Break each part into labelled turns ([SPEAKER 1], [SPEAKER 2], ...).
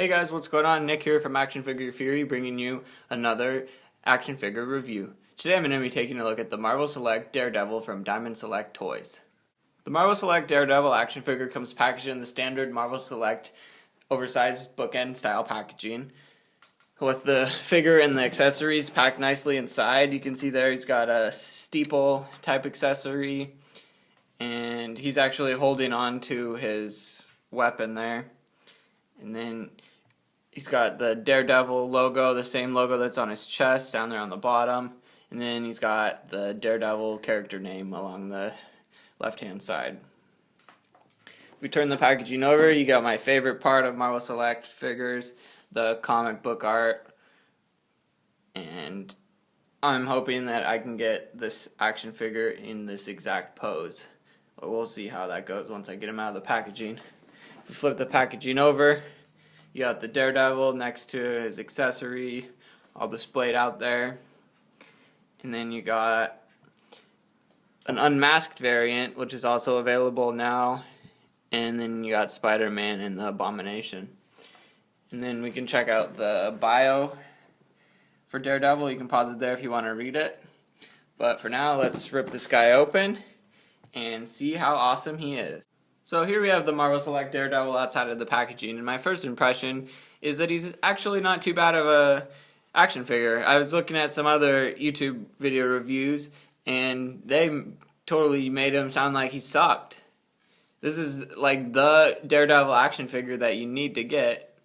[SPEAKER 1] Hey guys, what's going on? Nick here from Action Figure Fury, bringing you another action figure review. Today I'm going to be taking a look at the Marvel Select Daredevil from Diamond Select Toys. The Marvel Select Daredevil action figure comes packaged in the standard Marvel Select oversized bookend style packaging, with the figure and the accessories packed nicely inside. You can see there he's got a steeple type accessory, and he's actually holding on to his weapon there. And then he's got the Daredevil logo, the same logo that's on his chest down there on the bottom. And then he's got the Daredevil character name along the left-hand side. If we turn the packaging over, you got my favorite part of Marvel Select figures, the comic book art. And I'm hoping that I can get this action figure in this exact pose. But we'll see how that goes once I get him out of the packaging. If you flip the packaging over, you got the Daredevil next to his accessory, all displayed out there. And then you got an unmasked variant, which is also available now. And then you got Spider-Man and the Abomination. And then we can check out the bio for Daredevil. You can pause it there if you want to read it. But for now, let's rip this guy open and see how awesome he is. So here we have the Marvel Select Daredevil outside of the packaging, and my first impression is that he's actually not too bad of a action figure. I was looking at some other YouTube video reviews, and they totally made him sound like he sucked. This is like the Daredevil action figure that you need to get,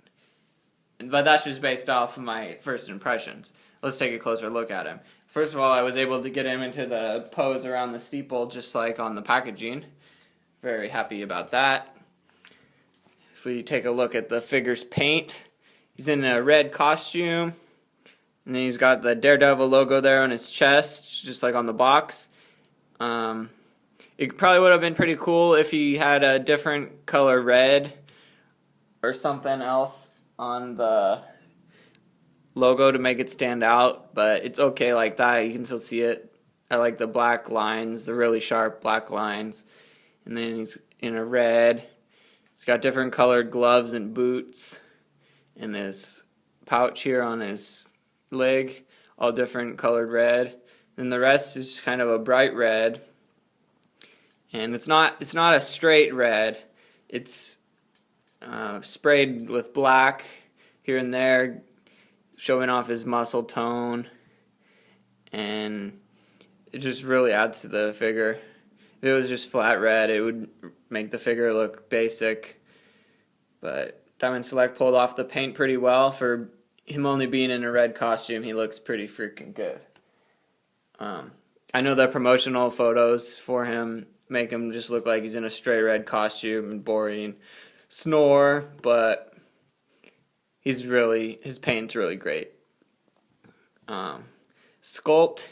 [SPEAKER 1] but that's just based off of my first impressions. Let's take a closer look at him. First of all, I was able to get him into the pose around the steeple just like on the packaging. Very happy about that. If we take a look at the figure's paint, he's in a red costume, and then he's got the Daredevil logo there on his chest, just like on the box. It probably would have been pretty cool if he had a different color red or something else on the logo to make it stand out, but it's okay like that. You can still see it. I like the black lines, the really sharp black lines. And then he's in a red. He's got different colored gloves and boots. And this pouch here on his leg, all different colored red. And the rest is kind of a bright red. And it's not a straight red. It's sprayed with black here and there, showing off his muscle tone. And it just really adds to the figure. If it was just flat red, it would make the figure look basic. But Diamond Select pulled off the paint pretty well. For him only being in a red costume, he looks pretty freaking good. I know the promotional photos for him make him just look like he's in a straight red costume and boring snore, but his paint's really great. Sculpt,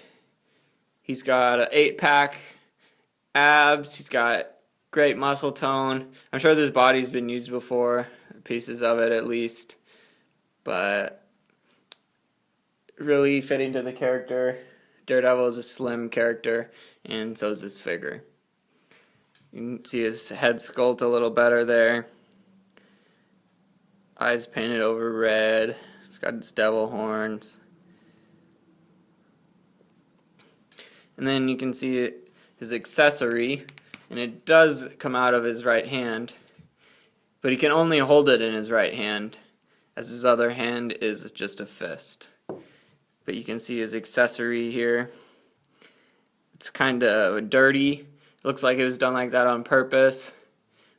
[SPEAKER 1] he's got an 8-pack abs, he's got great muscle tone. I'm sure this body's been used before, pieces of it at least, but really fitting to the character. Daredevil is a slim character, and so is this figure. You can see his head sculpt a little better there. Eyes painted over red. He's got his devil horns. And then you can see his accessory, and it does come out of his right hand, but he can only hold it in his right hand, as his other hand is just a fist. But you can see his accessory here. It's kind of dirty. It looks like it was done like that on purpose.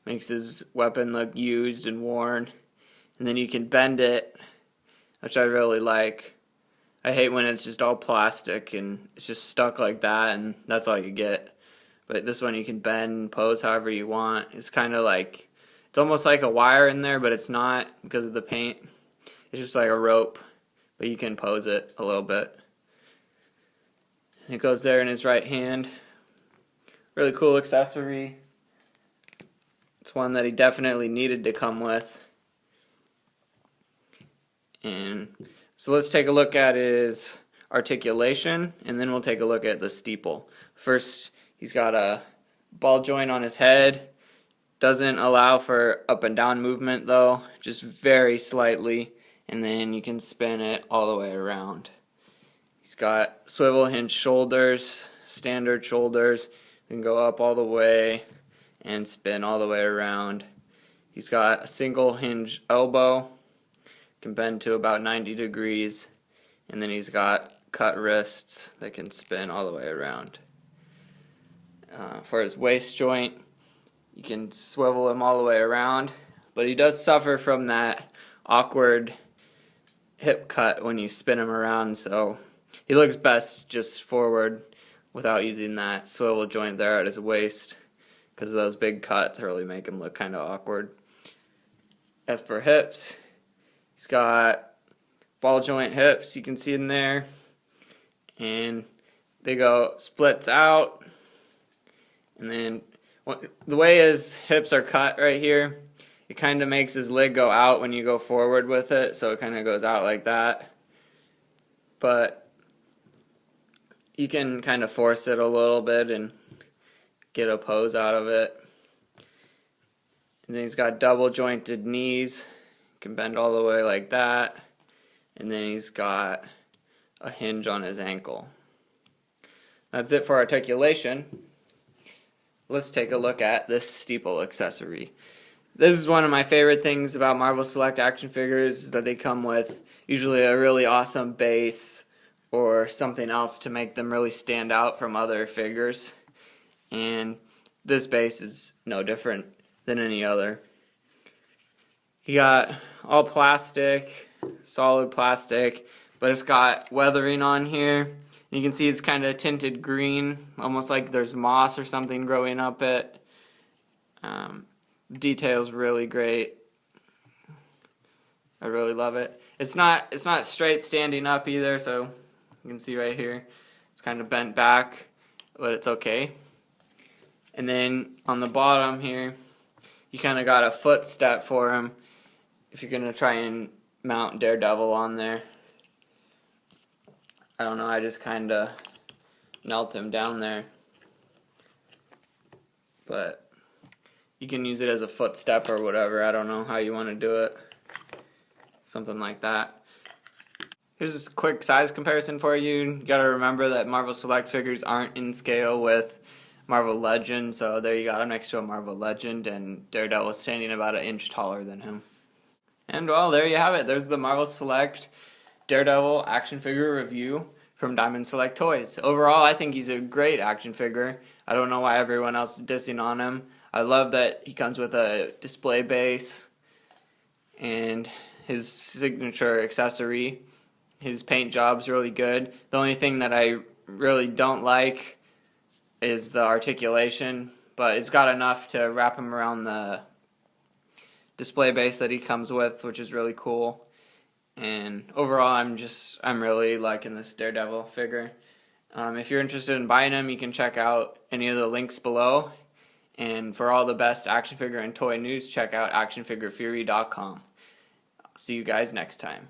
[SPEAKER 1] Makes his weapon look used and worn. And then you can bend it, which I really like. I hate when it's just all plastic and it's just stuck like that and that's all you get. But this one you can bend and pose however you want. It's kind of like, it's almost like a wire in there, but it's not because of the paint. It's just like a rope, but you can pose it a little bit. And it goes there in his right hand. Really cool accessory. It's one that he definitely needed to come with. And so let's take a look at his articulation, and then we'll take a look at the steeple. First, he's got a ball joint on his head, Doesn't allow for up and down movement though, just very slightly, and then you can spin it all the way around. He's got swivel hinge shoulders, standard shoulders. You can go up all the way and spin all the way around. He's got a single hinge elbow, can bend to about 90 degrees, and then he's got cut wrists that can spin all the way around. For his waist joint, you can swivel him all the way around, but he does suffer from that awkward hip cut when you spin him around, so he looks best just forward without using that swivel joint there at his waist, because those big cuts really make him look kind of awkward. As for hips, he's got ball joint hips, you can see in there, and they go splits out, and then the way his hips are cut right here, it kind of makes his leg go out when you go forward with it, so it kind of goes out like that. But you can kind of force it a little bit and get a pose out of it. And then he's got double jointed knees, can bend all the way like that. And then he's got a hinge on his ankle. That's it for articulation. Let's take a look at this steeple accessory. This is one of my favorite things about Marvel Select action figures, that they come with usually a really awesome base or something else to make them really stand out from other figures. And this base is no different than any other. You got all plastic, solid plastic, but it's got weathering on here. You can see it's kind of tinted green, almost like there's moss or something growing up it. Detail's really great. I really love it. It's not straight standing up either, so you can see right here it's kind of bent back, but it's okay. And then on the bottom here, you kind of got a footstep for him if you're gonna try and mount Daredevil on there. I don't know, I just kind of knelt him down there. But you can use it as a footstep or whatever. I don't know how you want to do it. Something like that. Here's a quick size comparison for you. You gotta remember that Marvel Select figures aren't in scale with Marvel Legend, so there you got him next to a Marvel Legend, and Daredevil is standing about an inch taller than him. And well, there you have it. There's the Marvel Select Daredevil action figure review from Diamond Select Toys. Overall, I think he's a great action figure. I don't know why everyone else is dissing on him. I love that he comes with a display base and his signature accessory. His paint job's really good. The only thing that I really don't like is the articulation, but it's got enough to wrap him around the display base that he comes with, which is really cool. And overall, I'm really liking this Daredevil figure. If you're interested in buying him, you can check out any of the links below. And for all the best action figure and toy news, check out actionfigurefury.com. I'll see you guys next time.